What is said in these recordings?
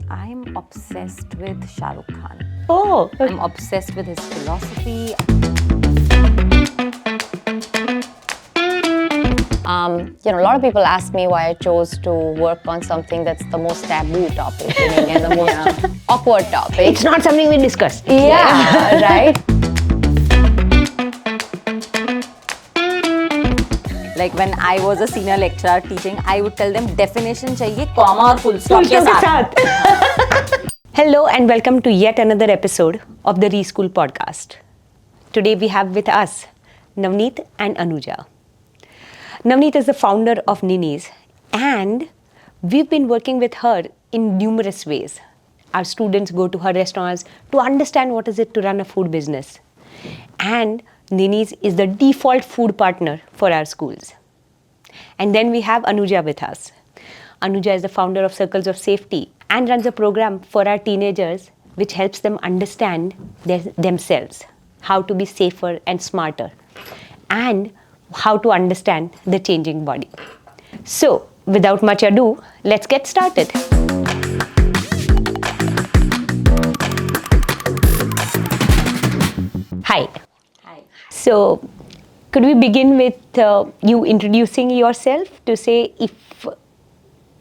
I'm obsessed with Shah Rukh Khan. Oh, I'm obsessed with his philosophy. A lot of people ask me why I chose to work on something that's the most taboo topic in India and the most awkward topic. it's not something we discussed. Yeah, right? Like when I was a senior lecturer teaching, I would tell them definition चाहिए comma और full stop के साथ. Hello and welcome to yet another episode of the ReSchool podcast. Today we have with us Navneet and Anuja. Navneet is the founder of Nini's and we've been working with her in numerous ways. Our students go to her restaurants to understand what is it to run a food business. And Nini's is the default food partner for our schools. And then we have Anuja with us. Anuja is the founder of Circles of Safety and runs a program for our teenagers which helps them understand themselves, how to be safer and smarter, and how to understand the changing body. So, without much ado, let's get started. Hi. Hi. So, could we begin with you introducing yourself to say if,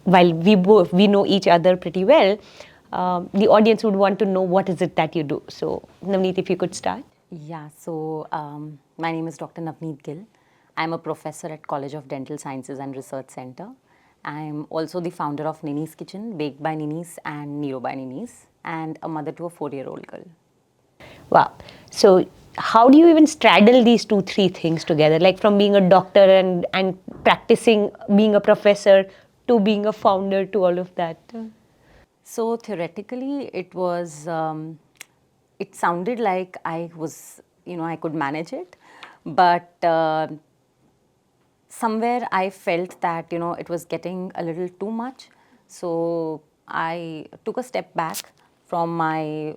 while we know each other pretty well, the audience would want to know what is it that you do. So, Navneet, if you could start. Yeah, so my name is Dr. Navneet Gill. I'm a professor at College of Dental Sciences and Research Center. I'm also the founder of Nini's Kitchen, Baked by Nini's and Nero by Nini's, and a mother to a 4-year-old girl. Wow. So, how do you even straddle these 2-3 things together? Like from being a doctor and practicing being a professor to being a founder to all of that? So theoretically, it was, it sounded like I was, I could manage it. But somewhere I felt that, it was getting a little too much. So I took a step back from my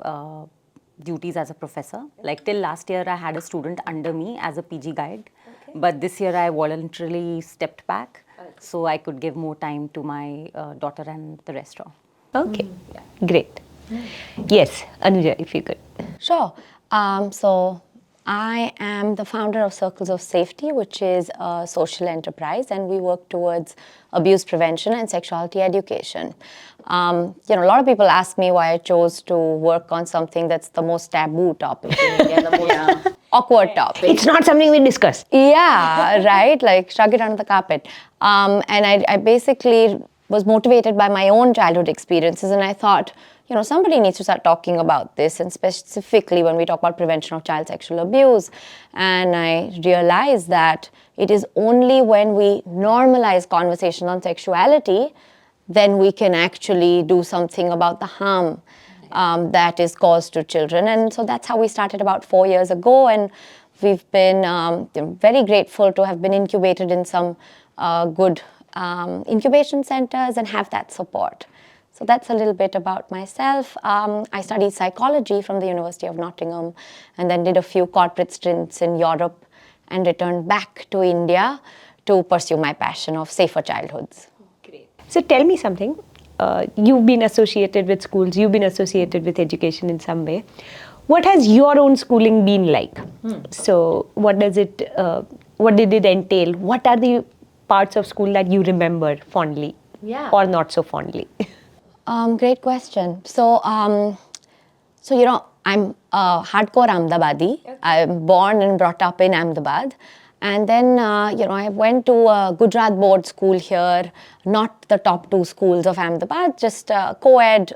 duties as a professor. Like till last year, I had a student under me as a PG guide. Okay. But this year, I voluntarily stepped back so I could give more time to my daughter and the restaurant. Okay, great. Yes, Anuja, if you could. Sure. So I am the founder of Circles of Safety, which is a social enterprise, and we work towards abuse prevention and sexuality education. A lot of people ask me why I chose to work on something that's the most taboo topic in India, the most awkward topic. It's not something we discussed. Yeah, right? Like shrug it under the carpet. And I basically was motivated by my own childhood experiences, and I thought, somebody needs to start talking about this, and specifically when we talk about prevention of child sexual abuse. And I realized that it is only when we normalize conversation on sexuality, then we can actually do something about the harm that is caused to children. And so that's how we started about 4 years ago, and we've been very grateful to have been incubated in some good incubation centers and have that support. So that's a little bit about myself. I studied psychology from the University of Nottingham and then did a few corporate stints in Europe and returned back to India to pursue my passion of safer childhoods. Great. So tell me something. You've been associated with schools, you've been associated with education in some way. What has your own schooling been like? So what did it entail? What are the parts of school that you remember fondly or not so fondly? Great question. So, I'm a hardcore Ahmedabadi. Okay. I'm born and brought up in Ahmedabad. And then, I went to a Gujarat board school here, not the top 2 schools of Ahmedabad, just a co-ed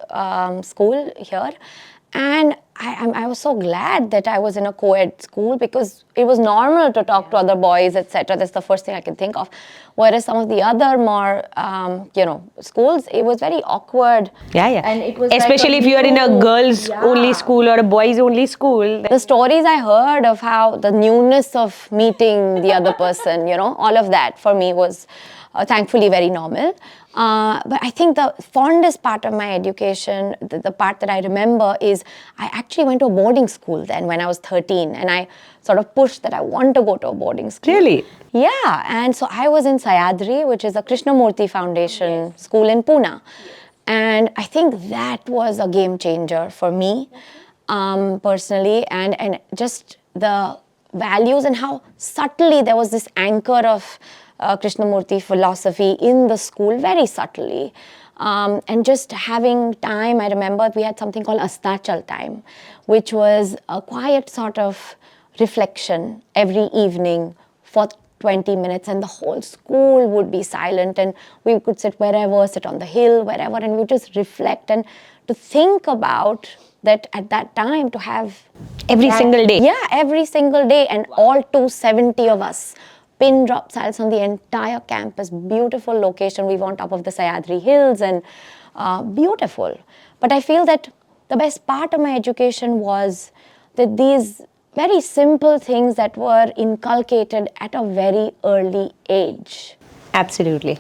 school here. And I was so glad that I was in a co-ed school because it was normal to talk to other boys, etc. That's the first thing I can think of. Whereas some of the other more, schools, it was very awkward. Yeah. And it was especially if you are in a girls only school or a boys only school. The stories I heard of how the newness of meeting the other person, all of that for me was thankfully very normal. But I think the fondest part of my education, the part that I remember is I actually went to a boarding school then when I was 13, and I sort of pushed that I want to go to a boarding school. Really? Yeah, and so I was in Sayadri, which is a Krishnamurti Foundation school in Pune. And I think that was a game changer for me personally, and just the values and how subtly there was this anchor of Krishnamurti philosophy in the school, very subtly. And just having time, I remember we had something called Astachal time, which was a quiet sort of reflection every evening for 20 minutes, and the whole school would be silent, and we could sit wherever, sit on the hill, wherever, and we would just reflect and to think about that at that time, to have Every single day. yeah, every single day, and all 270 of us, pin drop silence on the entire campus. Beautiful location. We were on top of the Sayadri Hills, and beautiful. But I feel that the best part of my education was that these very simple things that were inculcated at a very early age. Absolutely.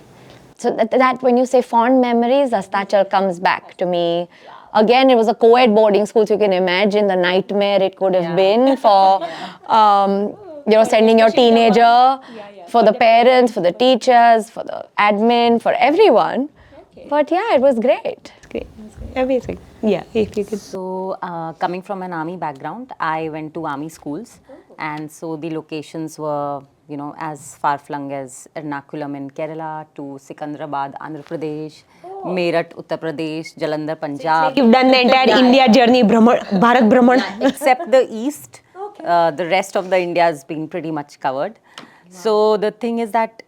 So that when you say fond memories, Astachal comes back to me. Again, it was a co-ed boarding school, so you can imagine the nightmare it could have been for, sending your teenager, for the parents, for the teachers, for the admin, for everyone. But yeah, it was great. Great. Amazing. Yeah, if you could. So, coming from an army background, I went to army schools, and so the locations were, as far-flung as Ernakulam in Kerala to Sikandrabad, Andhra Pradesh, Meerut, Uttar Pradesh, Jalandhar, Punjab. You've done the entire India journey, Bharat Brahman. Except the east, the rest of the India has been pretty much covered. So the thing is that,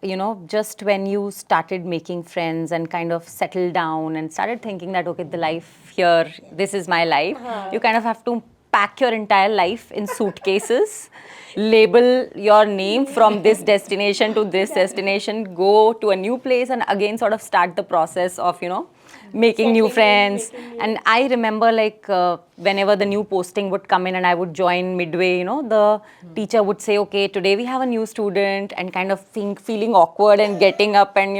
just when you started making friends and kind of settled down and started thinking that, okay, the life here, this is my life, you kind of have to pack your entire life in suitcases, label your name from this destination to this destination, go to a new place, and again sort of start the process of, making new friends. And I remember whenever the new posting would come in and I would join midway, the teacher would say, okay, today we have a new student, and kind of feeling awkward and getting up and,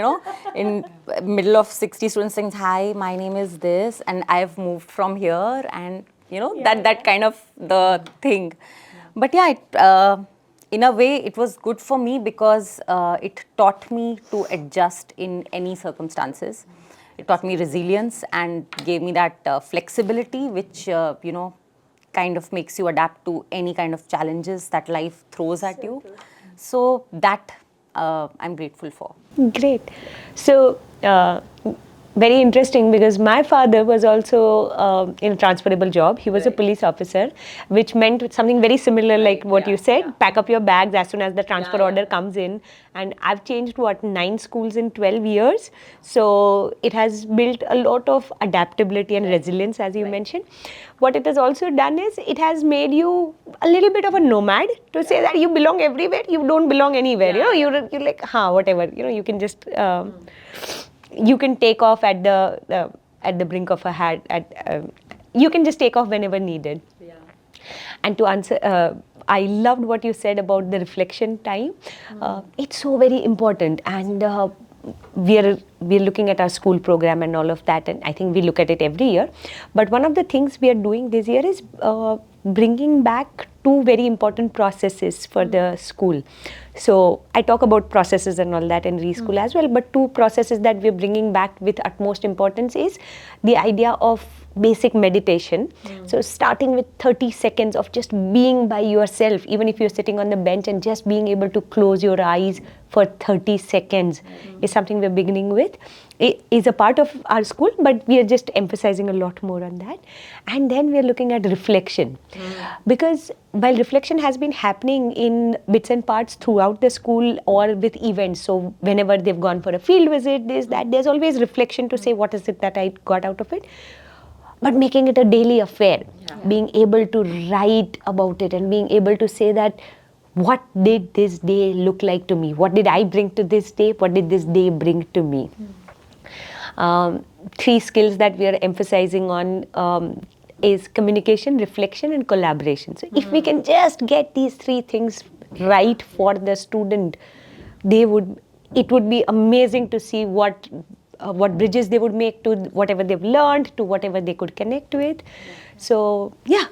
in middle of 60 students saying, hi, my name is this and I've moved from here, and, that kind of the thing. But yeah, in a way, it was good for me because it taught me to adjust in any circumstances. It taught me resilience and gave me that flexibility, which, kind of makes you adapt to any kind of challenges that life throws at you. So that I'm grateful for. Great. So, very interesting, because my father was also in a transferable job. He was a police officer, which meant something very similar like what you said. Pack up your bags as soon as the transfer order comes in. And I've changed 9 schools in 12 years. So it has built a lot of adaptability and resilience, as you mentioned. What it has also done is it has made you a little bit of a nomad, to say that you belong everywhere, you don't belong anywhere. You're like, whatever. You can just you can take off at the brink of a hat. You can just take off whenever needed. Yeah. And to answer, I loved what you said about the reflection time. It's so very important, and we're looking at our school program and all of that, and I think we look at it every year. But one of the things we are doing this year is bringing back 2 very important processes for the school. So I talk about processes and all that in ReSchool as well, but 2 processes that we're bringing back with utmost importance is the idea of basic meditation. So starting with 30 seconds of just being by yourself, even if you're sitting on the bench, and just being able to close your eyes for 30 seconds is something we're beginning with. It is a part of our school, but we are just emphasizing a lot more on that. And then we're looking at reflection, because while reflection has been happening in bits and parts throughout the school or with events, so whenever they've gone for a field visit, there's always reflection to say what is it that I got out of it. But making it a daily affair, being able to write about it and being able to say that, what did this day look like to me? What did I bring to this day? What did this day bring to me? 3 skills that we are emphasizing on is communication, reflection, and collaboration. So if we can just get these 3 things right for the student, it would be amazing to see what bridges they would make to whatever they've learned, to whatever they could connect with. So yeah,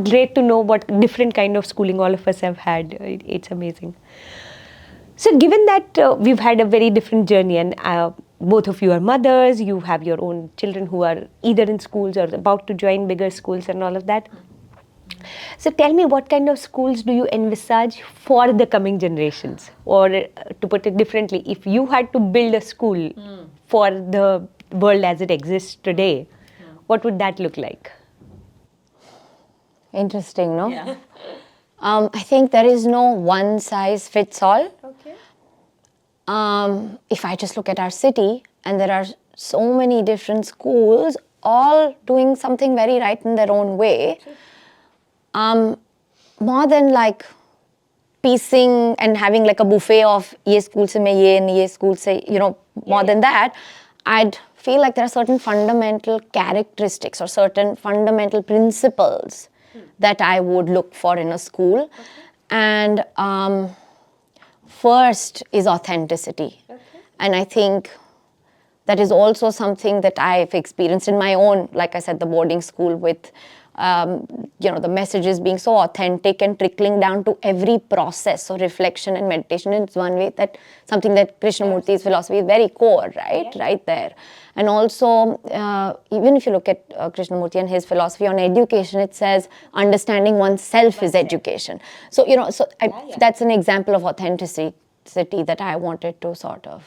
great to know what different kind of schooling all of us have had. It's amazing. So given that we've had a very different journey, and both of you are mothers, you have your own children who are either in schools or about to join bigger schools and all of that. So tell me, what kind of schools do you envisage for the coming generations? Or to put it differently, if you had to build a school for the world as it exists today, what would that look like? Interesting, no? Yeah. I think there is no one size fits all. Okay. If I just look at our city, and there are so many different schools, all doing something very right in their own way, more than like piecing and having like a buffet of ye school se mein ye and ye school se, more than that, I'd feel like there are certain fundamental characteristics or certain fundamental principles that I would look for in a school. And first is authenticity. And I think that is also something that I've experienced in my own, like I said, the boarding school with, the messages being so authentic and trickling down to every process. So reflection and meditation is one way, that something that Krishnamurti's philosophy is very core, right? Yeah. Right there. And also, even if you look at Krishnamurti and his philosophy on education, it says understanding oneself is education. So, that's an example of authenticity that I wanted to sort of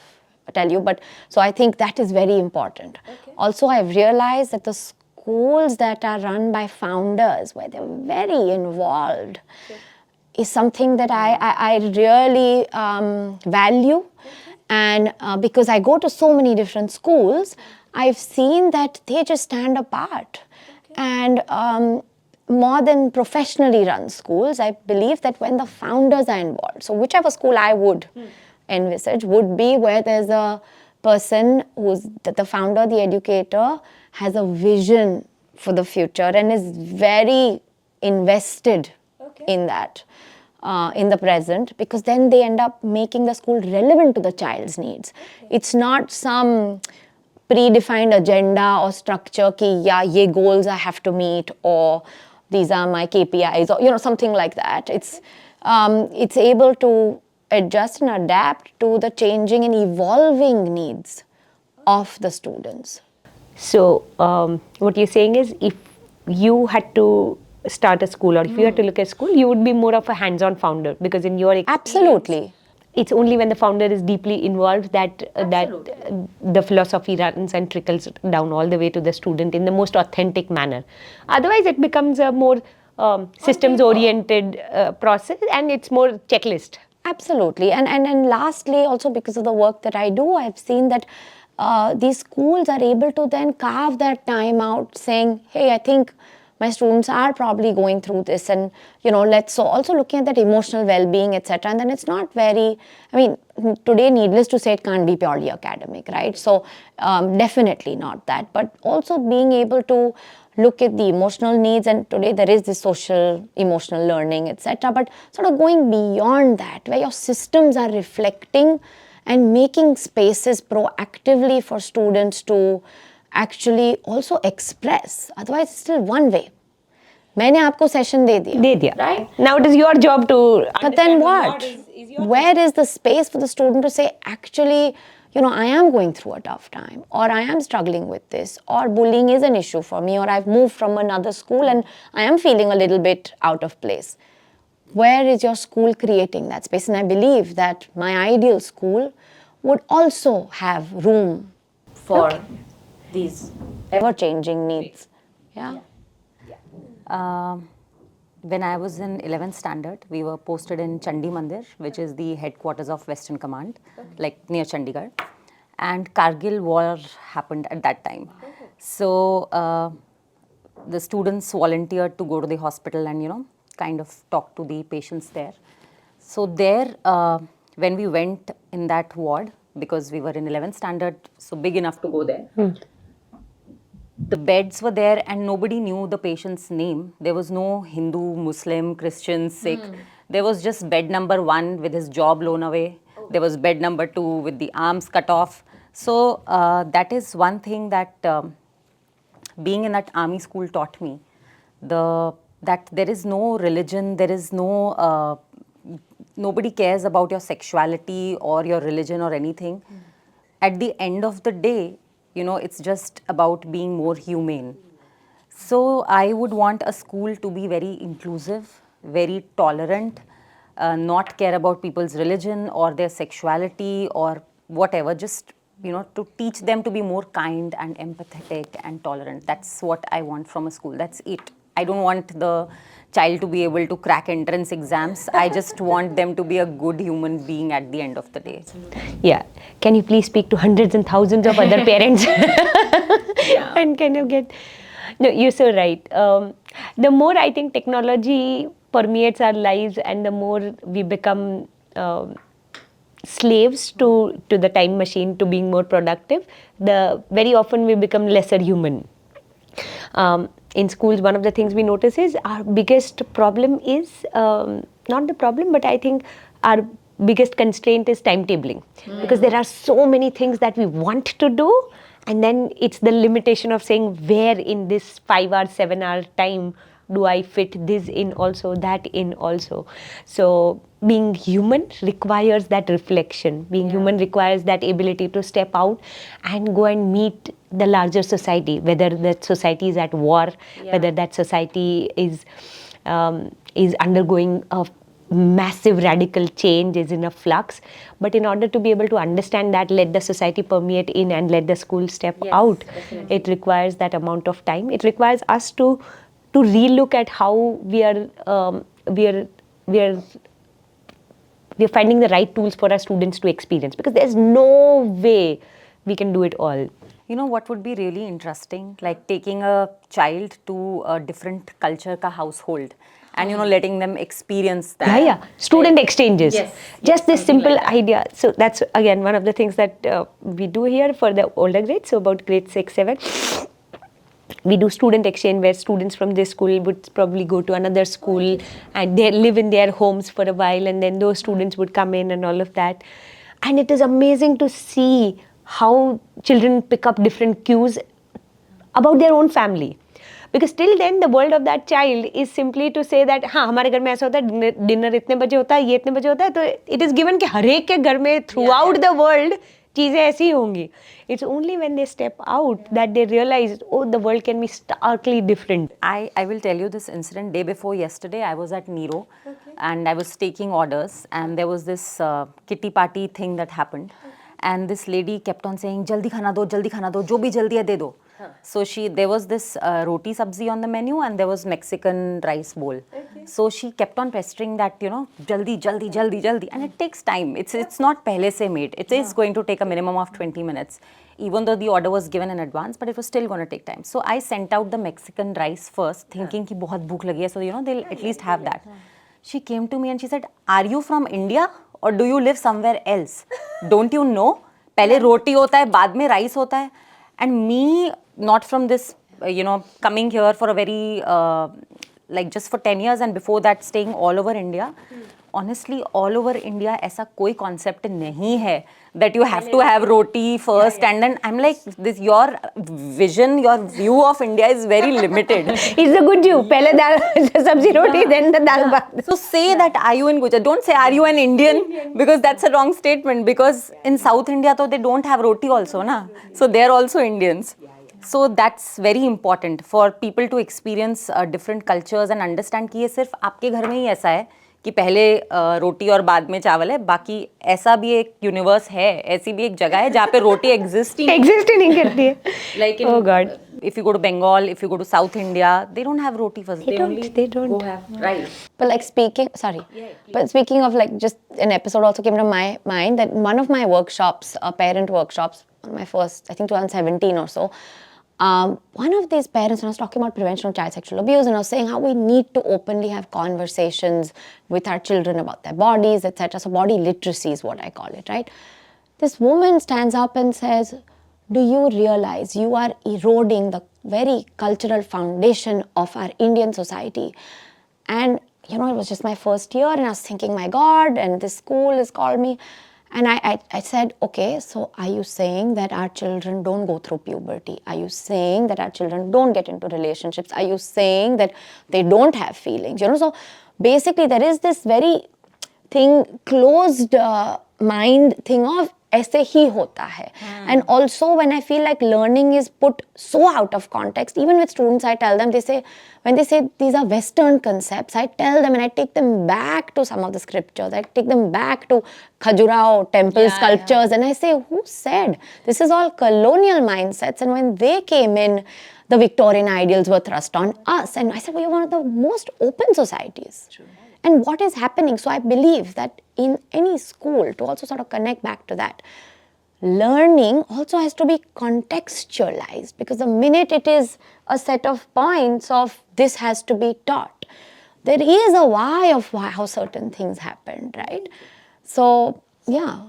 tell you. But so I think that is very important. Also, I've realized that the schools that are run by founders, where they're very involved, is something that I really value. And because I go to so many different schools, I've seen that they just stand apart. And more than professionally run schools, I believe that when the founders are involved, so whichever school I would envisage would be where there's a person who's the founder, the educator, has a vision for the future and is very invested in that, in the present, because then they end up making the school relevant to the child's needs. It's not some predefined agenda or structure ki ye goals I have to meet, or these are my KPIs, or something like that. It's able to adjust and adapt to the changing and evolving needs of the students. So what you're saying is, if you had to start a school, or if you had to look at school, you would be more of a hands-on founder, because in your experience, absolutely, it's only when the founder is deeply involved that the philosophy runs and trickles down all the way to the student in the most authentic manner. Otherwise, it becomes a more systems-oriented process, and it's more checklist. Absolutely. And lastly, also because of the work that I do, I've seen that these schools are able to then carve that time out, saying, hey, I think my students are probably going through this, and let's also looking at that emotional well-being, etc. And then it's not very, today, needless to say, it can't be purely academic, right? So definitely not that, but also being able to look at the emotional needs. And today there is this social emotional learning, etc. But sort of going beyond that, where your systems are reflecting and making spaces proactively for students to actually also express. Otherwise, it's still one way. मैंने आपको session दे दिया. Right? Now it is your job to. But then what? Where is the space for the student to say, actually, I am going through a tough time, or I am struggling with this, or bullying is an issue for me, or I've moved from another school and I am feeling a little bit out of place. Where is your school creating that space? And I believe that my ideal school would also have room for these ever-changing needs. Yeah. When I was in 11th standard, we were posted in Chandi Mandir, which is the headquarters of Western Command, like near Chandigarh. And Kargil war happened at that time. So the students volunteered to go to the hospital and, kind of talk to the patients there. So there, when we went in that ward, because we were in 11th standard, so big enough to go there, the beds were there and nobody knew the patient's name. There was no Hindu, Muslim, Christian, Sikh. There was just bed number 1 with his jaw blown away. There was bed number 2 with the arms cut off. So that is one thing that being in that army school taught me. That there is no religion, there is no, nobody cares about your sexuality or your religion or anything. at the end of the day, it's just about being more humane. So I would want a school to be very inclusive, very tolerant, not care about people's religion or their sexuality or whatever, just, to teach them to be more kind and empathetic and tolerant. That's what I want from a school. That's it. I don't want the child to be able to crack entrance exams. I just want them to be a good human being at the end of the day. Yeah. Can you please speak to hundreds and thousands of other parents? And kind of get... No, you're so right. The more I think technology permeates our lives and the more we become slaves to the time machine, to being more productive, the very often we become lesser human. In schools, one of the things we notice is our biggest problem is, not the problem, but I think our biggest constraint is timetabling. Because there are so many things that we want to do, and then it's the limitation of saying where in this 5-hour, 7-hour time do I fit this in also, that in also. So being human requires that reflection. Being human requires that ability to step out and go and meet the larger society, whether that society is at war, whether that society is undergoing a massive radical change, is in a flux. But in order to be able to understand that, let the society permeate in and let the school step out, definitely. It requires that amount of time. It requires us to relook at how we are finding the right tools for our students to experience, because there's no way we can do it all. You know what would be really interesting? Like taking a child to a different culture ka household and, letting them experience that. Yeah. Student exchanges. Just this simple idea. So that's, again, one of the things that we do here for the older grades. So about grade 6, 7. We do student exchange where students from this school would probably go to another school and they live in their homes for a while, and then those students would come in and all of that. And it is amazing to see how children pick up different cues about their own family. Because till then the world of that child is simply to say that हाँ हमारे घर में ऐसा होता है, dinner इतने बजे होता है, ये इतने बजे होता है, तो it is given कि हर एक के घर में throughout the world चीज़ें ऐसी होंगी. It's only when they step out that they realize, oh, the world can be starkly different. I will tell you this incident. Day before yesterday, I was at Nero and I was taking orders, and there was this kitty party thing that happened. And this lady kept on saying, jaldi khana do, jo bhi jaldi hai de do. So there was this roti sabzi on the menu and there was Mexican rice bowl. So she kept on pestering that, jaldi. And it takes time. It's not pehle se made. It is going to take a minimum of 20 minutes. Even though the order was given in advance, but it was still going to take time. So I sent out the Mexican rice first, thinking ki bahut bhook lagi hai, so they'll at least have that. She came to me and she said, are you from India or do you live somewhere else? Don't you know? Pehle roti hota hai, baad mein rice hota hai. And me, not from this, coming here for a very, just for 10 years and before that staying all over India. Honestly, all over India, ऐसा कोई concept नहीं है that you have to have roti first, and then I'm like, your vision, your view of India is very limited. It's a good view. पहले दाल sabzi roti, then the dal bhat. So say that, are you in Gujarat? Don't say, are you an Indian? Because that's a wrong statement. Because in South India, they don't have roti also, na? So they're also Indians. So that's very important for people to experience different cultures and understand कि ये सिर्फ आपके घर में ही ऐसा है कि पहले रोटी और बाद में चावल है, बाकी ऐसा भी एक यूनिवर्स है, ऐसी भी एक जगह है जहाँ पे रोटी एग्जिस्ट ही नहीं करती है. Like in, oh God. If you go to Bengal, if you go to South India, they don't have roti first. They don't go have rice. But like speaking of like, just an episode also came to my mind that one of my workshops, parent workshops, my first, I think 2017 or so, one of these parents, and I was talking about prevention of child sexual abuse, and I was saying how we need to openly have conversations with our children about their bodies, etc. So body literacy is what I call it, right? This woman stands up and says, do you realize you are eroding the very cultural foundation of our Indian society? And, it was just my first year, and I was thinking, my God, and this school has called me. And I said, okay, so are you saying that our children don't go through puberty? Are you saying that our children don't get into relationships? Are you saying that they don't have feelings? So basically there is this very closed mind thing of ऐसे ही होता है. And also when I feel like learning is put so out of context, even with students I tell them, when they say these are Western concepts, I tell them and I take them back to some of the scriptures. I take them back to Khajuraho temple sculptures and I say, who said? This is all colonial mindsets, and when they came in, the Victorian ideals were thrust on us, and I said, we are one of the most open societies. True. And what is happening? So I believe that in any school, to also sort of connect back to that, learning also has to be contextualized, because the minute it is a set of points of this has to be taught, there is a why of how certain things happened, right? So, yeah.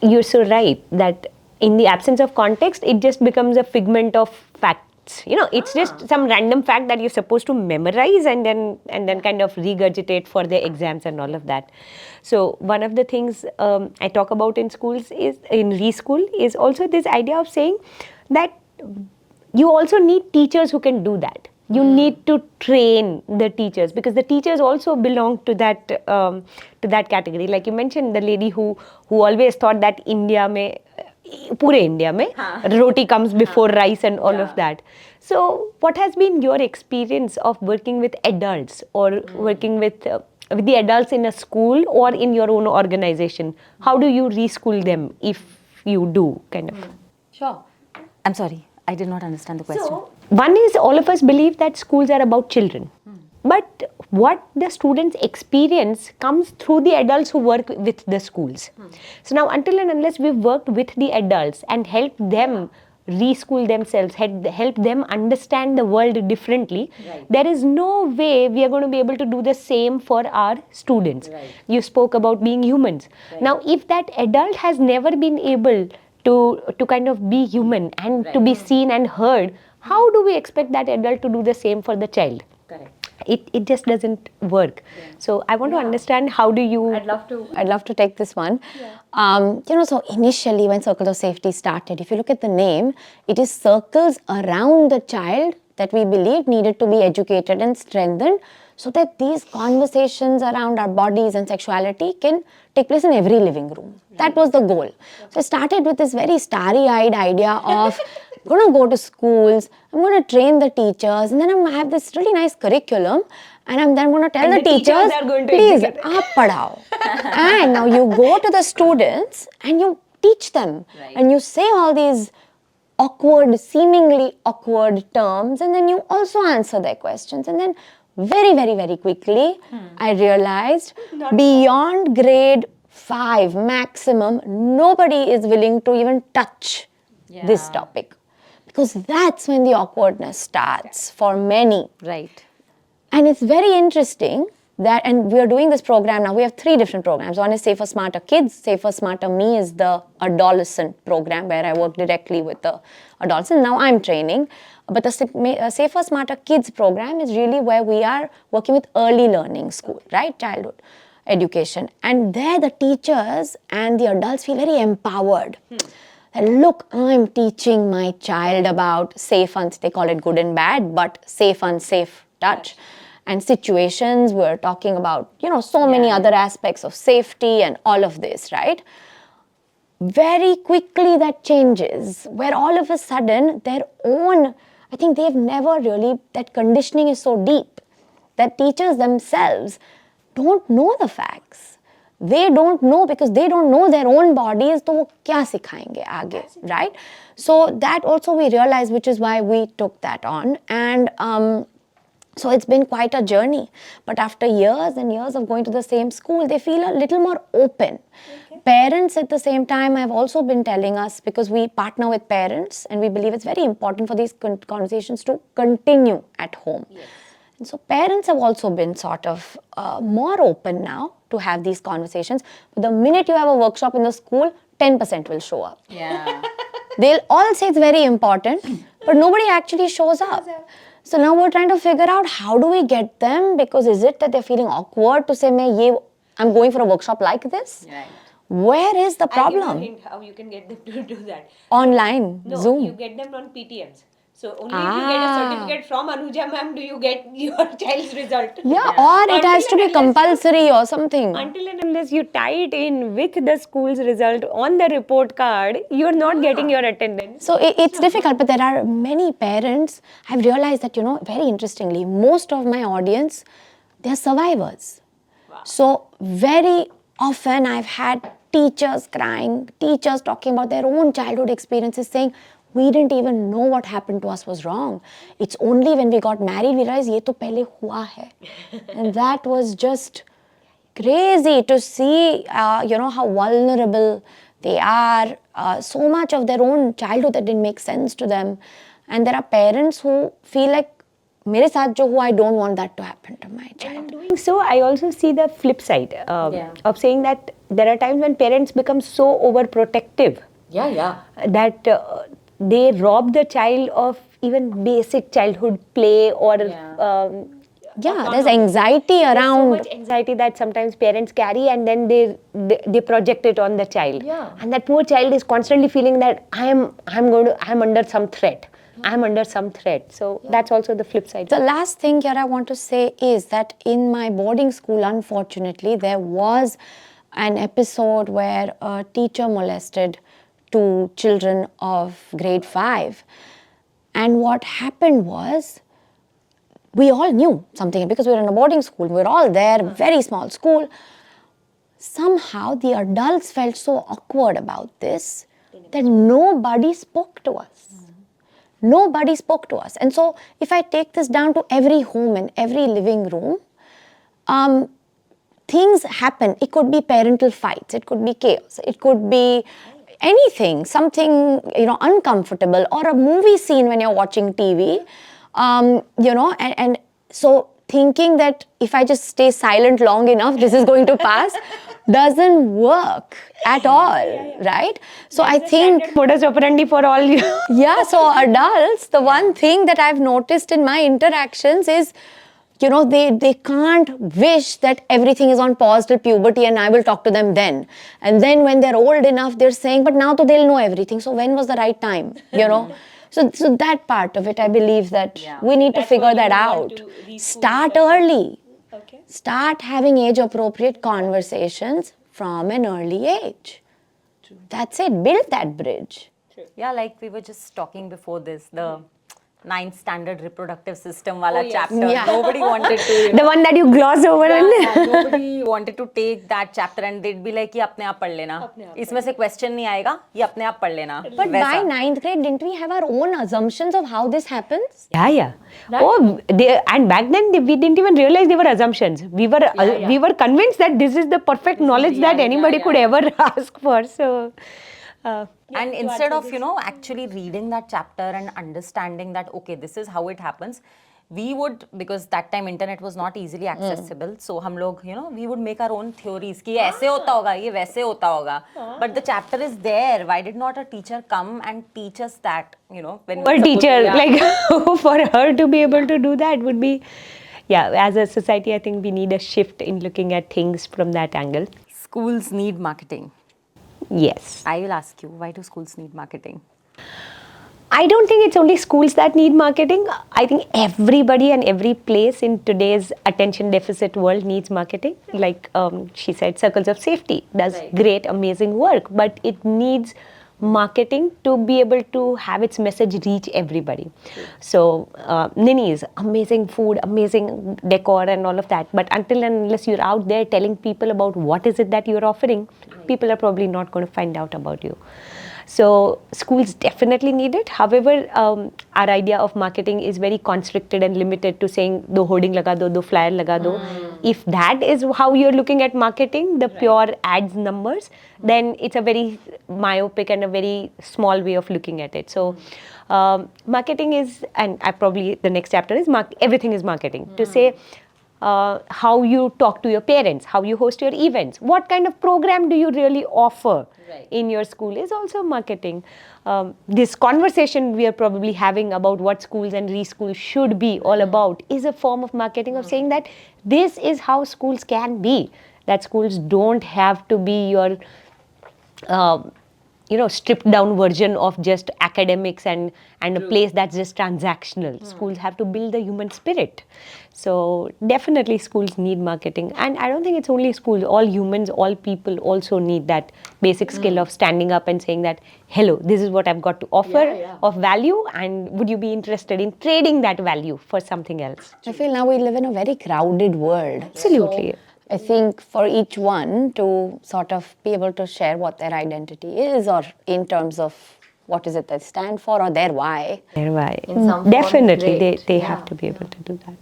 You're so right that in the absence of context, it just becomes a figment of facts. It's just some random fact that you're supposed to memorize and then kind of regurgitate for the exams and all of that. So one of the things I talk about in schools is in ReSchool is also this idea of saying that you also need teachers who can do that. You need to train the teachers, because the teachers also belong to that category. Like you mentioned, the lady who always thought that पूरे India में roti comes before rice and all of that. So what has been your experience of working with adults or working with the adults in a school or in your own organization? How do you reschool them, if you do, kind of? Sure. I'm sorry, I did not understand the question. So, one is, all of us believe that schools are about children. But what the students experience comes through the adults who work with the schools. So now, until and unless we've worked with the adults and helped them reschool themselves, help them understand the world differently, there is no way we are going to be able to do the same for our students. You spoke about being humans. Now, if that adult has never been able to kind of be human and to be seen and heard, how do we expect that adult to do the same for the child? Correct. It just doesn't work. So I want to understand, how do you... I'd love to take this one. So initially when Circles of Safety started, if you look at the name, it is circles around the child that we believed needed to be educated and strengthened, so that these conversations around our bodies and sexuality can take place in every living room. That was the goal. So I started with this very starry-eyed idea of I'm going to go to schools, I'm going to train the teachers, and then I'm going to have this really nice curriculum, and I'm then going to tell the teachers, please, aap padhao. And now you go to the students and you teach them, and you say all these seemingly awkward terms, and then you also answer their questions. And then very, very, very quickly, I realized beyond grade 5 maximum, nobody is willing to even touch this topic. Because that's when the awkwardness starts for many. Right. And it's very interesting that, and we are doing this program now, we have 3 different programs. One is Safer Smarter Kids. Safer Smarter Me is the adolescent program where I work directly with the adolescents. Now I'm training. But the Safer Smarter Kids program is really where we are working with early learning school, right? Childhood education. And there the teachers and the adults feel very empowered. That, look, I'm teaching my child about safe and, they call it good and bad, but safe, unsafe touch. And situations, we're talking about, so many other aspects of safety and all of this, right? Very quickly that changes, where all of a sudden their own, I think they've never really, that conditioning is so deep that teachers themselves don't know the facts. They don't know, because they don't know their own bodies, तो वो क्या सिखाएंगे आगे, right? So that also we realized, which is why we took that on. And so it's been quite a journey. But after years and years of going to the same school, they feel a little more open. Parents at the same time have also been telling us, because we partner with parents and we believe it's very important for these conversations to continue at home. And so parents have also been sort of more open now to have these conversations. But the minute you have a workshop in the school, 10% will show up. Yeah. They'll all say it's very important, but nobody actually shows up. So now we're trying to figure out, how do we get them? Because is it that they're feeling awkward to say, I'm going for a workshop like this? Right. Where is the problem? I'll give you a hint how you can get them to do that. Online, No, Zoom. you get them on PTMs. So only if you get a certificate from Anuja ma'am do you get your child's result. Yeah, or it has to be compulsory or something. Until and unless you tie it in with the school's result on the report card, you're not getting your attendance. So it's difficult, but there are many parents. I've realized that, very interestingly, most of my audience, they're survivors. So very often I've had teachers crying, teachers talking about their own childhood experiences, saying, we didn't even know what happened to us was wrong. It's only when we got married we realized ye to pehle hua hai. And that was just crazy to see, how vulnerable they are. So much of their own childhood that didn't make sense to them. And there are parents who feel like, mere saath jo hua, I don't want that to happen to my child. So I also see the flip side of saying that there are times when parents become so overprotective. That they rob the child of even basic childhood play or There's anxiety around. so much anxiety that sometimes parents carry, and then they project it on the child. And that poor child is constantly feeling that I'm under some threat. I'm under some threat. So that's also the flip side. The last thing here I want to say is that in my boarding school, unfortunately, there was an episode where a teacher molested 2 children of grade 5. And what happened was, we all knew something because we were in a boarding school. We were all there, very small school. Somehow the adults felt so awkward about this that nobody spoke to us. Nobody spoke to us. And so if I take this down to every home and every living room, things happen. It could be parental fights. It could be chaos. It could be anything, something, uncomfortable, or a movie scene when you're watching TV, and so thinking that if I just stay silent long enough, this is going to pass, doesn't work at all, right? So I think modus operandi for all you. so adults, the one thing that I've noticed in my interactions is, they can't wish that everything is on pause till puberty and I will talk to them then. And then when they're old enough, they're saying, but now they'll know everything. So when was the right time, So that part of it, I believe that we need to figure that out. Start early. Start having age-appropriate conversations from an early age. That's it. Build that bridge. Yeah, like we were just talking before this, the 9th standard reproductive system wala chapter. Yeah. Nobody wanted to, The one that you gloss over. nobody wanted to take that chapter, and they'd be like, ये अपने आप पढ़ लेना. इसमें से question नहीं आएगा, ये अपने आप पढ़ लेना. But by 9th grade, didn't we have our own assumptions of how this happens? Yeah. Oh, and back then we didn't even realize they were assumptions. We were convinced that this is the perfect knowledge that anybody could ever ask for. So. And instead of, actually reading that chapter and understanding that, okay, this is how it happens, we would, because that time internet was not easily accessible, so हम लोग, we would make our own theories कि ये ऐसे होता होगा, ये वैसे होता होगा. But the chapter is there. Why did not a teacher come and teach us that, when For teacher, like for her to be able to do that would be, as a society, I think we need a shift in looking at things from that angle. Schools need marketing. Yes. I will ask you, why do schools need marketing? I don't think it's only schools that need marketing. I think everybody and every place in today's attention deficit world needs marketing. Like she said, Circles of Safety does great, amazing work, but it needs marketing to be able to have its message reach everybody. So Nini is amazing food, amazing decor and all of that. But until and unless you're out there telling people about what is it that you're offering, people are probably not going to find out about you. So schools definitely need it. However, our idea of marketing is very constricted and limited to saying, do hoarding laga do flyer laga do. If that is how you're looking at marketing, the pure ads numbers, then it's a very myopic and a very small way of looking at it. So marketing is, and probably the next chapter is, everything is marketing. To say, how you talk to your parents, how you host your events, what kind of program do you really offer in your school is also marketing. This conversation we are probably having about what schools and ReSchool should be all about is a form of marketing of saying that this is how schools can be, that schools don't have to be your stripped down version of just academics and a place that's just transactional. Schools have to build the human spirit. So definitely schools need marketing, and I don't think it's only schools. All humans, all people also need that basic skill of standing up and saying that, hello, this is what I've got to offer of value, and would you be interested in trading that value for something else? I feel now we live in a very crowded world. Absolutely. I think for each one to sort of be able to share what their identity is, or in terms of what is it they stand for, or their why. Their why. In some form, Definitely, great. they have to be able to do that.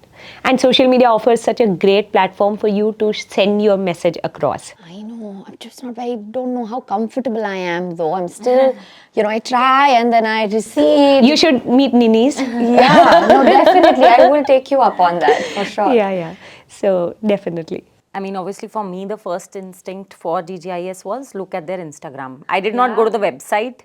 And social media offers such a great platform for you to send your message across. I know, I'm just not very, don't know how comfortable I am though. I'm still, I try and then I recede. You should meet Nini's. Yeah, no, definitely. I will take you up on that for sure. Yeah. So definitely. I mean, obviously for me, the first instinct for DGIS was look at their Instagram. I did not go to the website,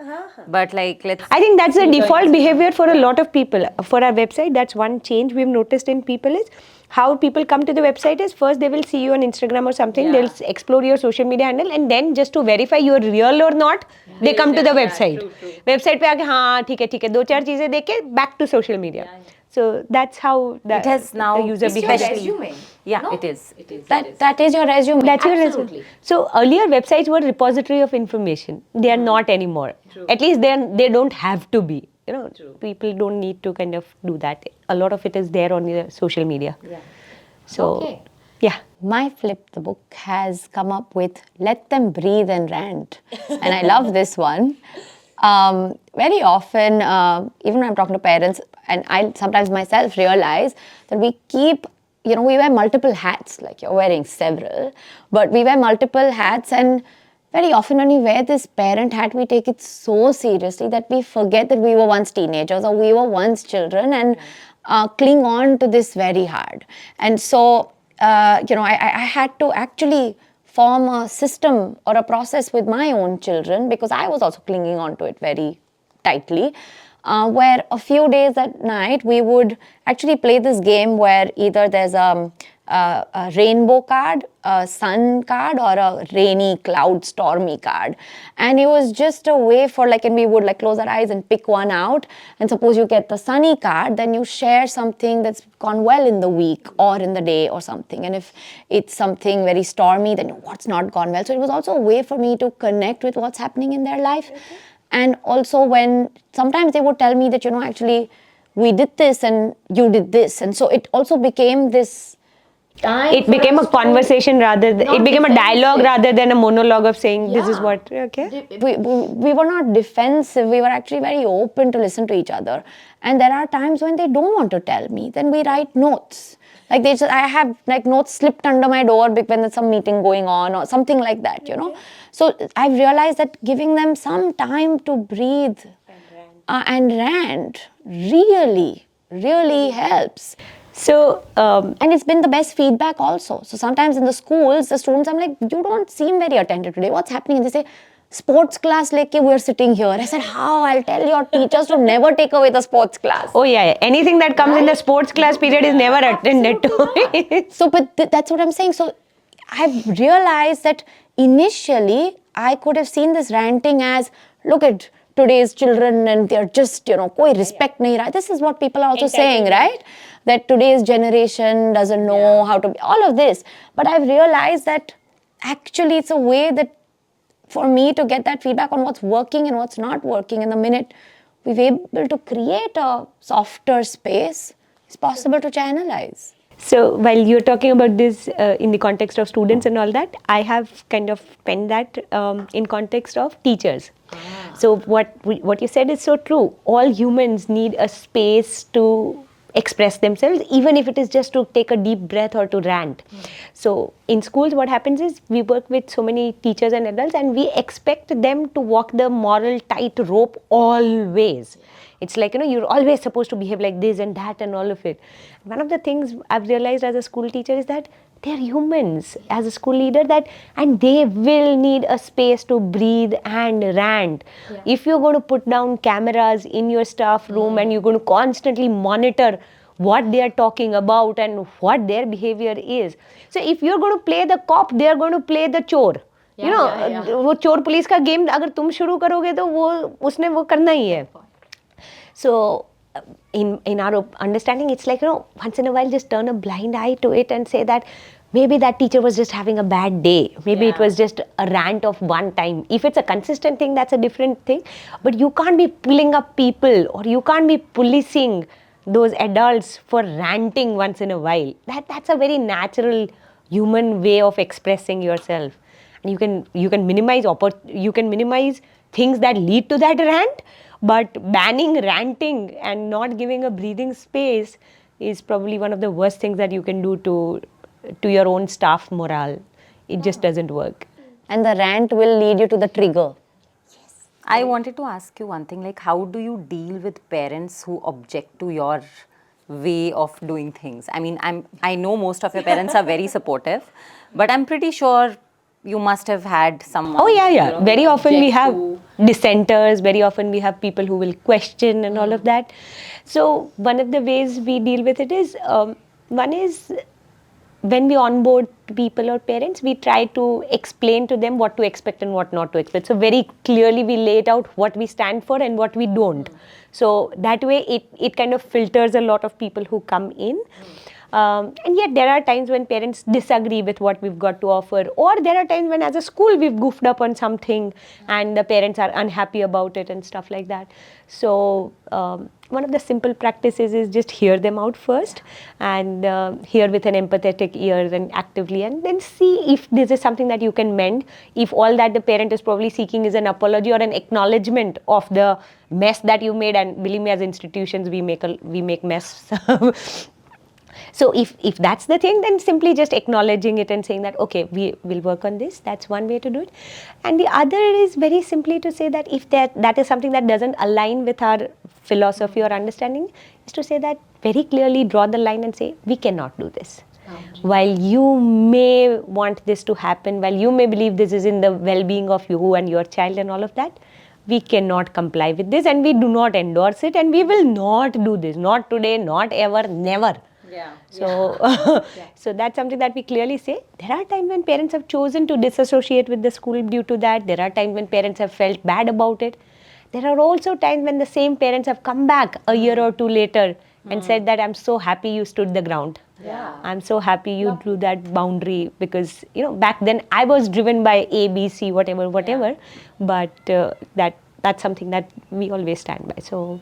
but like, let's... I think that's the default behavior for a lot of people. For our website, that's one change we've noticed in people is how people come to the website is first they will see you on Instagram or something, they'll explore your social media handle, and then just to verify you're real or not, they come to the website. Website पे आके हाँ ठीक है दो चार चीजें देख के back to social media. So that's how it has now the user behaves. Yeah, no? It is. That is your resume. That's your resume. So earlier websites were repository of information. They are not anymore. True. At least they don't have to be. People don't need to kind of do that. A lot of it is there on your social media. Yeah. So, yeah. My flip the book has come up with let them breathe and rant. And I love this one. Very often, even when I'm talking to parents, and I sometimes myself realize that we keep, we wear multiple hats, like you're wearing several, but we wear multiple hats, and very often when we wear this parent hat, we take it so seriously that we forget that we were once teenagers or we were once children, and cling on to this very hard. And so, I had to actually form a system or a process with my own children, because I was also clinging on to it very tightly, where a few days at night we would actually play this game where either there's a rainbow card, a sun card, or a rainy cloud stormy card, and it was just a way for and we would close our eyes and pick one out, and suppose you get the sunny card, then you share something that's gone well in the week or in the day or something, and if it's something very stormy, then what's not gone well. So it was also a way for me to connect with what's happening in their life. And also when sometimes they would tell me that actually we did this and you did this, and so it also became this it became a conversation rather than, it became a dialogue rather than a monologue of saying this is what, we were not defensive, we were actually very open to listen to each other. And there are times when they don't want to tell me, then we write notes. I have notes slipped under my door when there's some meeting going on or something like that, So I've realized that giving them some time to breathe and rant really helps. So, and it's been the best feedback also. So sometimes in the schools, the students, I'm like, you don't seem very attentive today. What's happening? And they say, sports class leke we're sitting here. I said, how? I'll tell your teachers to never take away the sports class. Oh yeah. Anything that comes in the sports class period is never attended to. So, but that's what I'm saying. So I've realized that initially I could have seen this ranting as, look at today's children and they're just, koi respect nahi raha. This is what people are also saying, right? That today's generation doesn't know how to be, all of this. But I've realized that actually it's a way that for me to get that feedback on what's working and what's not working, in the minute we're able to create a softer space, it's possible to channelize. So while you're talking about this in the context of students and all that, I have kind of penned that in context of teachers. So what you said is so true. All humans need a space to express themselves, even if it is just to take a deep breath or to rant. So in schools, what happens is we work with so many teachers and adults, and we expect them to walk the moral tightrope always. It's like, you're always supposed to behave like this and that and all of it. One of the things I've realized as a school teacher is that they're humans, as a school leader, and they will need a space to breathe and rant. If you're going to put down cameras in your staff room and you're going to constantly monitor what they are talking about and what their behavior is. So if you're going to play the cop, they're going to play the chore. वो चोर police का game अगर तुम शुरू करोगे तो वो उसने वो करना ही है. So in our understanding, it's like, once in a while just turn a blind eye to it and say that maybe that teacher was just having a bad day. Maybe it was just a rant of one time. If it's a consistent thing, that's a different thing. But you can't be pulling up people, or you can't be policing those adults for ranting once in a while. That's a very natural human way of expressing yourself. And you can minimize things that lead to that rant, but banning ranting and not giving a breathing space is probably one of the worst things that you can do to your own staff morale. It just doesn't work. And the rant will lead you to the trigger. I wanted to ask you one thing, like how do you deal with parents who object to your way of doing things? I mean, I know most of your parents are very supportive, but I'm pretty sure you must have had someone. Oh yeah. Very often we have dissenters, very often we have people who will question and all of that. So one of the ways we deal with it is, one is when we onboard people or parents, we try to explain to them what to expect and what not to expect. So very clearly we lay it out what we stand for and what we don't. So that way it kind of filters a lot of people who come in. And yet there are times when parents disagree with what we've got to offer, or there are times when as a school we've goofed up on something and the parents are unhappy about it and stuff like that. So one of the simple practices is just hear them out first, and hear with an empathetic ear and actively, and then see if this is something that you can mend. If all that the parent is probably seeking is an apology or an acknowledgement of the mess that you made, and believe me, as institutions we make mess. So if that's the thing, then simply just acknowledging it and saying that, okay, we will work on this. That's one way to do it. And the other is very simply to say that if that is something that doesn't align with our philosophy or understanding, is to say that very clearly, draw the line and say, we cannot do this. While you may want this to happen, while you may believe this is in the well-being of you and your child and all of that, we cannot comply with this, and we do not endorse it, and we will not do this. Not today, not ever, never. So that's something that we clearly say. There are times when parents have chosen to disassociate with the school due to that. There are times when parents have felt bad about it. There are also times when the same parents have come back a year or two later and said that, I'm so happy you stood the ground. I'm so happy you drew that boundary, because back then I was driven by A, B, C, whatever. But that's something that we always stand by. So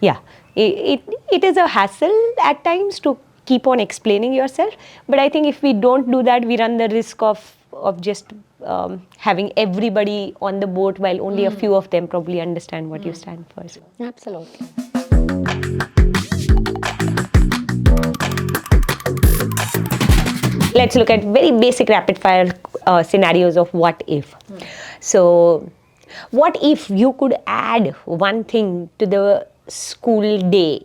yeah, it is a hassle at times to keep on explaining yourself, but I think if we don't do that, we run the risk of just having everybody on the boat, while only a few of them probably understand what you stand for. So. Absolutely. Let's look at very basic rapid fire scenarios of what if. So what if you could add one thing to the school day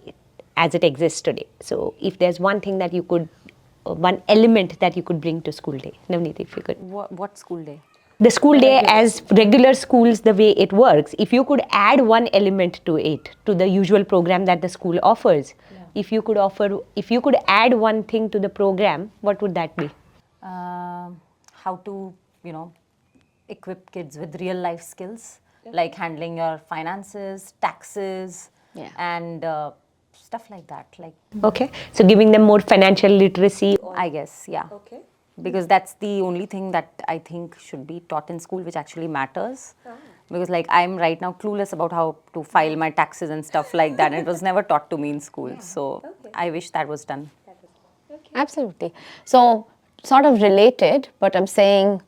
as it exists today? So if there's one thing that you could, one element that you could bring to school day. Navneet, if you could. What school day? The school day as regular schools, the way it works, if you could add one element to it, to the usual program that the school offers, if you could add one thing to the program, what would that be? How to, equip kids with real life skills, like handling your finances, taxes, and stuff like that. Okay, so giving them more financial literacy. I guess, yeah. Okay. Because that's the only thing that I think should be taught in school, which actually matters. Because I'm right now clueless about how to file my taxes and stuff like that, and it was never taught to me in school. So I wish that was done. Absolutely. So sort of related, but I'm saying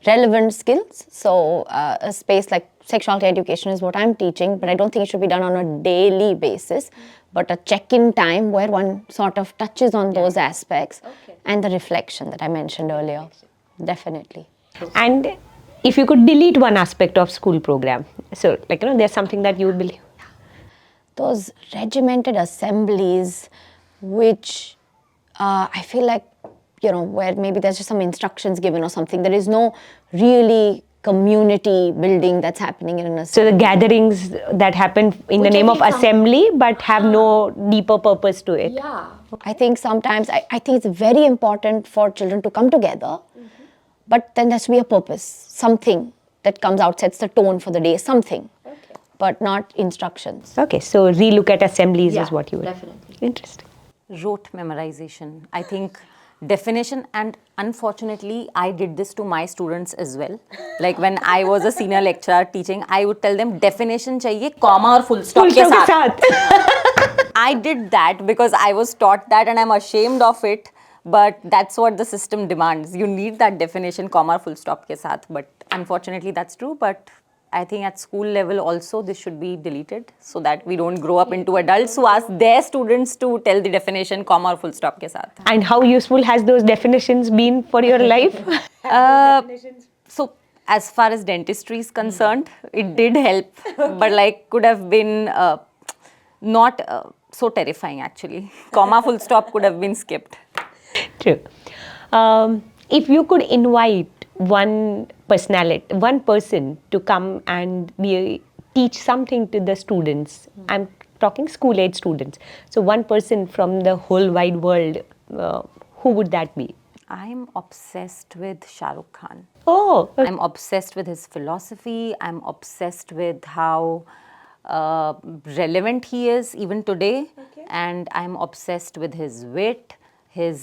relevant skills. So a space like sexuality education is what I'm teaching, but I don't think it should be done on a daily basis, but a check-in time where one sort of touches on those aspects and the reflection that I mentioned earlier. Definitely. And if you could delete one aspect of school program, so there's something that you would believe. Those regimented assemblies, which I feel like, where maybe there's just some instructions given or something. There is no really community building that's happening in an assembly. So the gatherings that happen in the name of assembly but have no deeper purpose to it. Yeah. I think sometimes, I think it's very important for children to come together, but then there has to be a purpose, something that comes out, sets the tone for the day, something, but not instructions. Okay, so relook at assemblies Yeah, is what you would. definitely. Interesting. Rote memorization. I think definition, and unfortunately I did this to my students as well. Like when I was a senior lecturer teaching, I would tell them definition चाहिए comma और full stop के साथ. I did that because I was taught that and I'm ashamed of it, but that's what the system demands. You need that definition comma full stop ke saath, but unfortunately that's true. But I think at school level also this should be deleted so that we don't grow up into adults who ask their students to tell the definition comma or full stop ke saath. And how useful has those definitions been for your life? So as far as dentistry is concerned, it did help, but like could have been not so terrifying actually. Comma full stop could have been skipped. True. If you could invite one person to come and teach something to the students, I'm talking school-age students. So one person from the whole wide world, who would that be? I'm obsessed with Shah Rukh Khan. Oh, okay. I'm obsessed with his philosophy. I'm obsessed with how relevant he is even today. And I'm obsessed with his wit,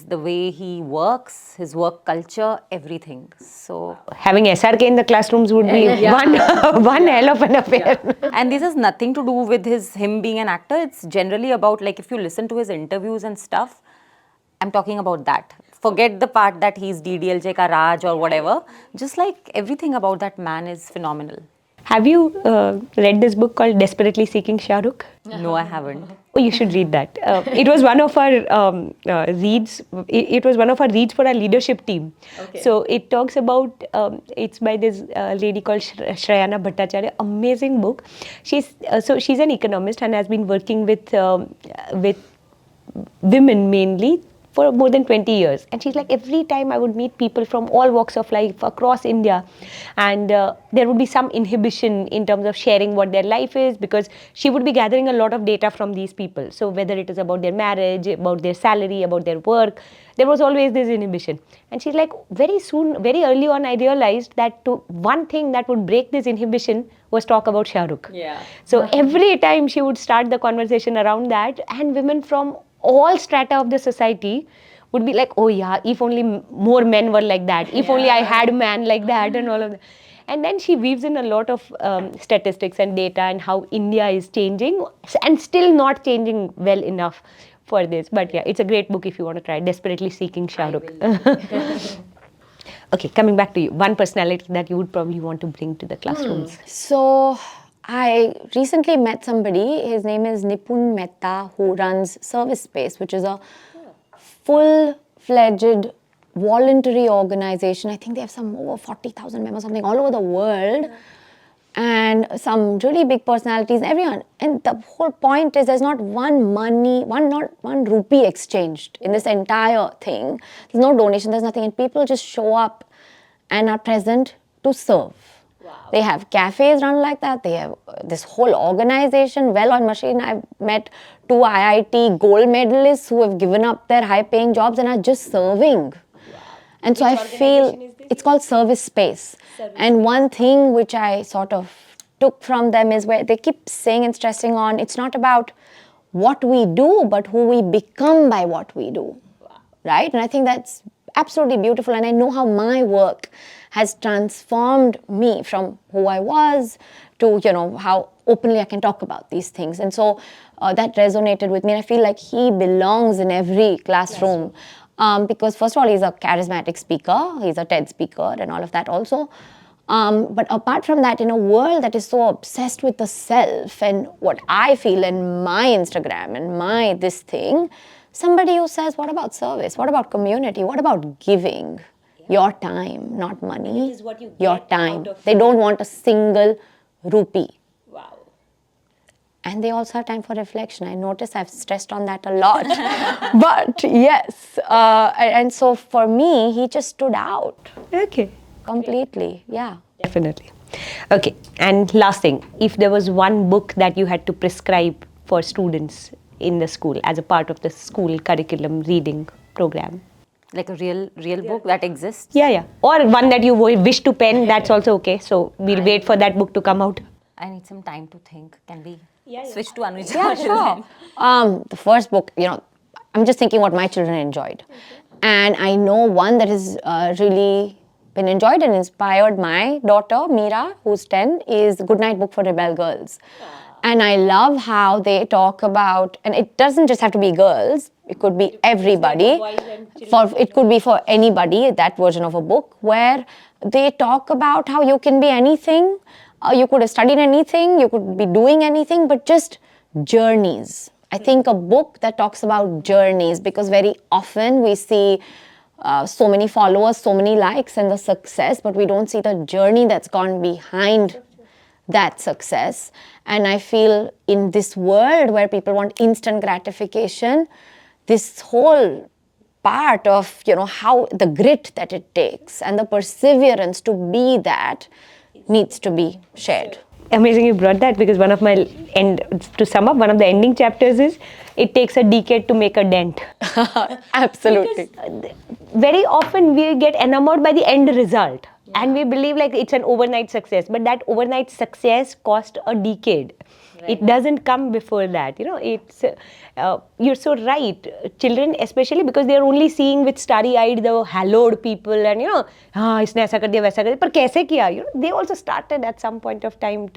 the way he works, his work culture, everything. So Having SRK in the classrooms would be one hell of an affair. and this has nothing to do with him being an actor. It's generally about, like, if you listen to his interviews and stuff, I'm talking about that. Forget the part that he's DDLJ ka Raj or whatever. Just like everything about that man is phenomenal. Have you read this book called Desperately Seeking Shah Rukh? No, I haven't. Oh, you should read that. It was one of our reads. It was one of our reads for our leadership team. Okay. So it talks about. It's by this lady called Shrayana Bhattacharya. Amazing book. She's an economist and has been working with women mainly for more than 20 years. And she's like, every time I would meet people from all walks of life across India, and there would be some inhibition in terms of sharing what their life is, because she would be gathering a lot of data from these people. So whether it is about their marriage, about their salary, about their work, there was always this inhibition. And she's like, very early on, I realized that one thing that would break this inhibition was talk about Shah Rukh. Yeah. So every time she would start the conversation around that, and women from all strata of the society would be like, oh yeah, if only more men were like that, if only I had a man like that, and all of that. And then she weaves in a lot of statistics and data and how India is changing and still not changing well enough for this. But yeah, it's a great book if you want to try. Desperately Seeking Shah Rukh. Okay, coming back to you. One personality that you would probably want to bring to the classrooms. So I recently met somebody, his name is Nipun Mehta, who runs Service Space, which is a full-fledged voluntary organization. I think they have some over 40,000 members, something all over the world. And some really big personalities, everyone. And the whole point is there's not one rupee exchanged in this entire thing. There's no donation, there's nothing. And people just show up and are present to serve. They have cafes run like that. They have this whole organization, well on machine. I've met 2 IIT gold medalists who have given up their high-paying jobs and are just serving. And so I feel it's called Service Space. And one thing which I sort of took from them is where they keep saying and stressing on, it's not about what we do, but who we become by what we do. Right? And I think that's absolutely beautiful. And I know how my work has transformed me from who I was to, how openly I can talk about these things. And so that resonated with me. And I feel like he belongs in every classroom. Because first of all, he's a charismatic speaker. He's a TED speaker and all of that also. But apart from that, in a world that is so obsessed with the self and what I feel in my Instagram and my this thing, somebody who says, what about service? What about community? What about giving? Your time, not money. It is what you your get time. out of They don't want a single rupee. Wow. And they also have time for reflection. I notice I've stressed on that a lot. But yes. And so for me, he just stood out. Okay. Completely. Yeah. Definitely. Okay. And last thing, if there was one book that you had to prescribe for students in the school as a part of the school curriculum reading program. Like a real book that exists? Yeah. Or one that you wish to pen, that's also okay. So we'll wait for that book to come out. I need some time to think. Can we switch to Anuja? Yeah, till sure. then? The first book, I'm just thinking what my children enjoyed. And I know one that has really been enjoyed and inspired my daughter, Meera, who's 10, is Goodnight Book for Rebel Girls. And I love how they talk about, and it doesn't just have to be girls, it could be everybody. It could be for anybody, that version of a book, where they talk about how you can be anything, you could have studied anything, you could be doing anything, but just journeys. I think a book that talks about journeys, because very often we see so many followers, so many likes and the success, but we don't see the journey that's gone behind that success. And I feel in this world where people want instant gratification, this whole part of, how the grit that it takes and the perseverance to be that needs to be shared. Amazing you brought that, because one of my to sum up, one of the ending chapters is it takes a decade to make a dent. Absolutely. Very often we get enamored by the end result, and we believe like it's an overnight success, but that overnight success cost a decade. It doesn't come before that. It's you're so right. Children, especially because they are only seeing with starry-eyed the hallowed people, and इसने ऐसा कर दिया वैसा कर दिया, पर कैसे किया? They also started at some point of time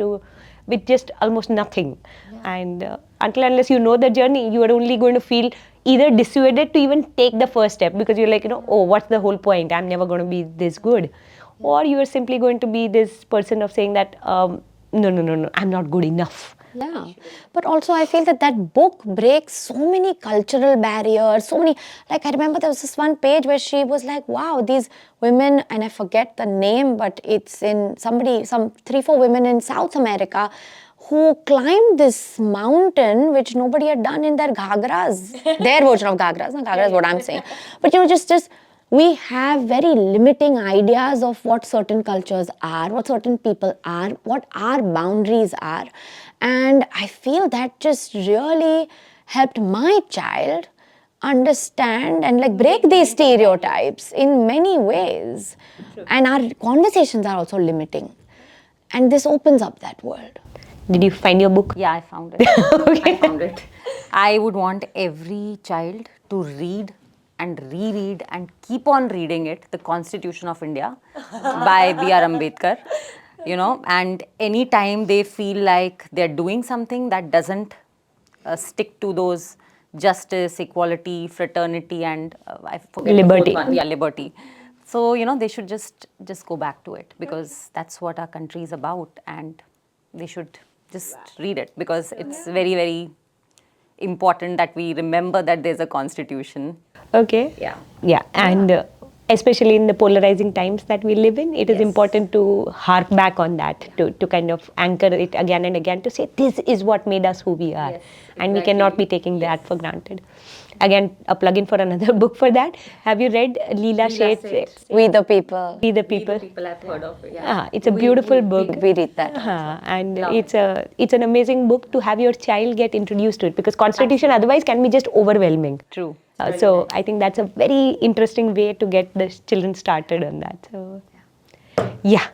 with just almost nothing, and until unless you know the journey, you are only going to feel either dissuaded to even take the first step, because you're like, oh, what's the whole point? I'm never going to be this good, or you are simply going to be this person of saying that no, I'm not good enough. Yeah, but also I feel that book breaks so many cultural barriers, so many, like I remember there was this one page where she was like, wow, these women, and I forget the name, but it's in some 3-4 women in South America who climbed this mountain which nobody had done in their ghagras, their version of ghagras, not ghagras, what I'm saying. But just we have very limiting ideas of what certain cultures are, what certain people are, what our boundaries are. And I feel that just really helped my child understand and like break these stereotypes in many ways. And our conversations are also limiting. And this opens up that world. Did you find your book? Yeah, I found it. Okay. I found it. I would want every child to read and reread and keep on reading it, The Constitution of India by B.R. Ambedkar. And anytime they feel like they're doing something that doesn't stick to those justice, equality, fraternity, and I forget liberty. The fourth one. Yeah, liberty. So, they should just go back to it, because that's what our country is about, and they should just read it, because it's very, very important that we remember that there's a constitution. Okay. Yeah, and especially in the polarizing times that we live in, it is important to harp back on that, to kind of anchor it again and again, to say this is what made us who we are, and we cannot be taking that for granted. Again, a plug-in for another book for that. Have you read Leela Sheth's We the People. We the People? People I've heard of it. Yeah. It's a beautiful book. We read that. And it's an amazing book to have your child get introduced to it, because Constitution otherwise can be just overwhelming. True. So I think that's a very interesting way to get the children started on that. So yeah.